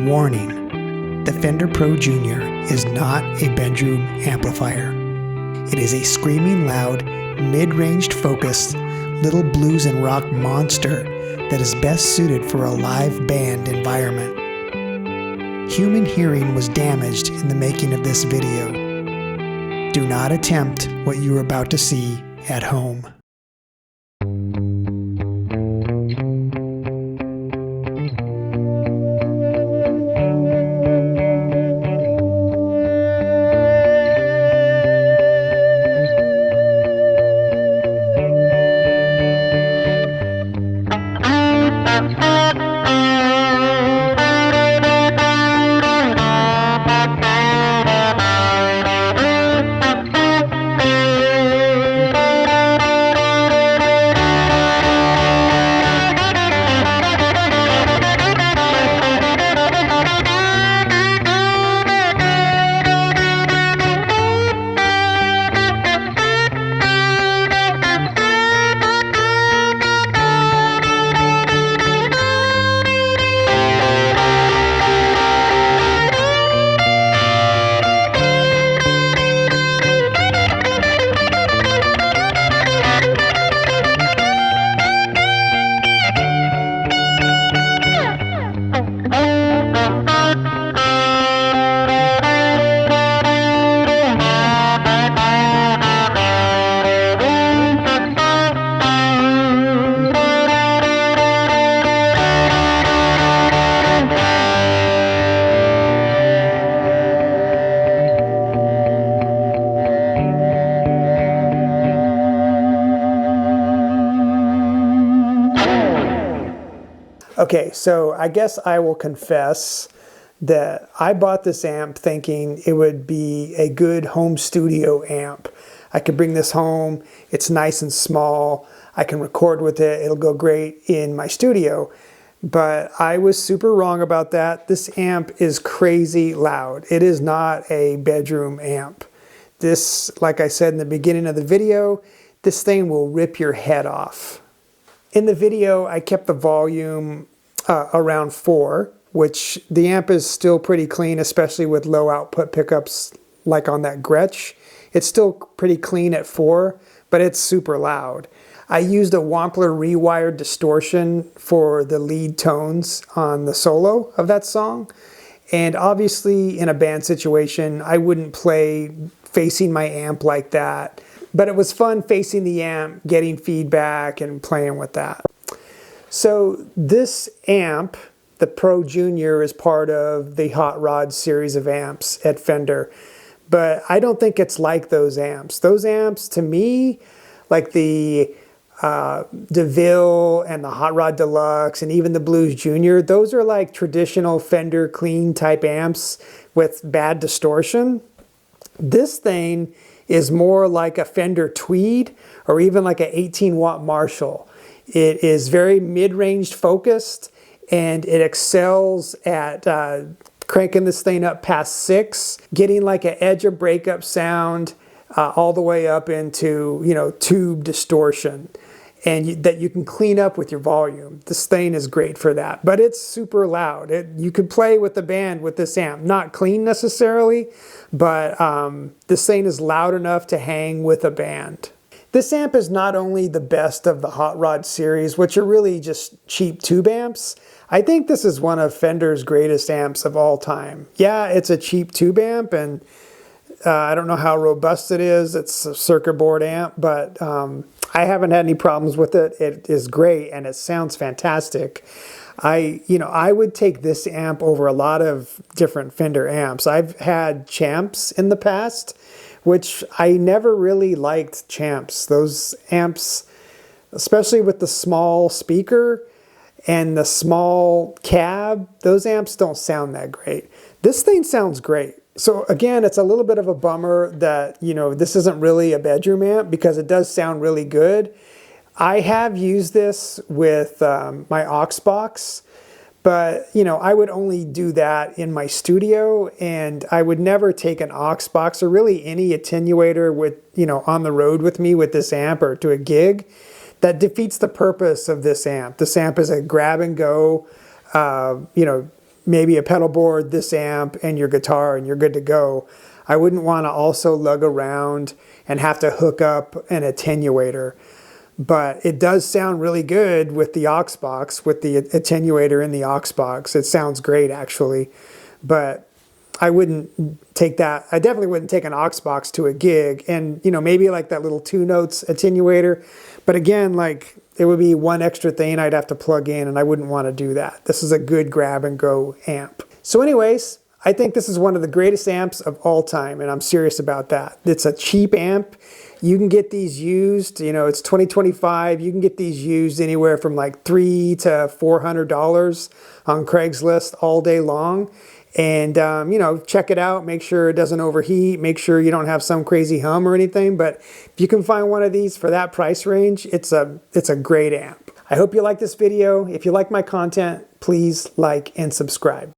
Warning: the Fender Pro Junior is not a bedroom amplifier. It is a screaming loud, mid-ranged focused, little blues and rock monster that is best suited for a live band environment. Human hearing was damaged in the making of this video. Do not attempt what you are about to see at home. Okay, so I guess I will confess that I bought this amp thinking it would be a good home studio amp. I could bring this home, it's nice and small, I can record with it, it'll go great in my studio. But I was super wrong about that. This amp is crazy loud. It is not a bedroom amp. This, like I said in the beginning of the video, this thing will rip your head off. In the video, I kept the volume around 4, which the amp is still pretty clean, especially with low output pickups like on that Gretsch. It's still pretty clean at 4, but it's super loud. I used a Wampler rewired distortion for the lead tones on the solo of that song. And obviously in a band situation, I wouldn't play facing my amp like that. But it was fun facing the amp, getting feedback, and playing with that. So this amp, the Pro Junior, is part of the Hot Rod series of amps at Fender. But I don't think it's like those amps. Those amps, to me, like the DeVille and the Hot Rod Deluxe and even the Blues Junior, those are like traditional Fender clean type amps with bad distortion. This thing is more like a Fender Tweed or even like an 18-watt Marshall. It is very mid-ranged focused, and it excels at cranking this thing up past 6, getting like an edge of breakup sound all the way up into, tube distortion, and that you can clean up with your volume. This thing is great for that, but it's super loud. You could play with the band with this amp. Not clean necessarily, but this thing is loud enough to hang with a band. This amp is not only the best of the Hot Rod series, which are really just cheap tube amps. I think this is one of Fender's greatest amps of all time. Yeah, it's a cheap tube amp, and I don't know how robust it is. It's a circuit board amp, but I haven't had any problems with it. It is great, and it sounds fantastic. I would take this amp over a lot of different Fender amps. I've had Champs in the past, which I never really liked Champs. Those amps, especially with the small speaker and the small cab, those amps don't sound that great. This thing sounds great. So again, it's a little bit of a bummer that, this isn't really a bedroom amp because it does sound really good. I have used this with my aux box, but I would only do that in my studio, and I would never take an aux box or really any attenuator with, on the road with me with this amp or to a gig. That defeats the purpose of this amp. This amp is a grab and go, maybe a pedal board, this amp, and your guitar, and you're good to go. I wouldn't want to also lug around and have to hook up an attenuator. But it does sound really good with the aux box, with the attenuator in the aux box. It sounds great, actually. But I wouldn't take that. I definitely wouldn't take an aux box to a gig. And, you know, maybe like that little 2 notes attenuator. But again, like, it would be one extra thing I'd have to plug in, and I wouldn't want to do that. This is a good grab-and-go amp. So anyways, I think this is one of the greatest amps of all time, and I'm serious about that. It's a cheap amp. You can get these used, you know, it's 2025. You can get these used anywhere from like $300 to $400 on Craigslist all day long. And, you know, check it out. Make sure it doesn't overheat. Make sure you don't have some crazy hum or anything. But if you can find one of these for that price range, it's a great amp. I hope you like this video. If you like my content, please like and subscribe.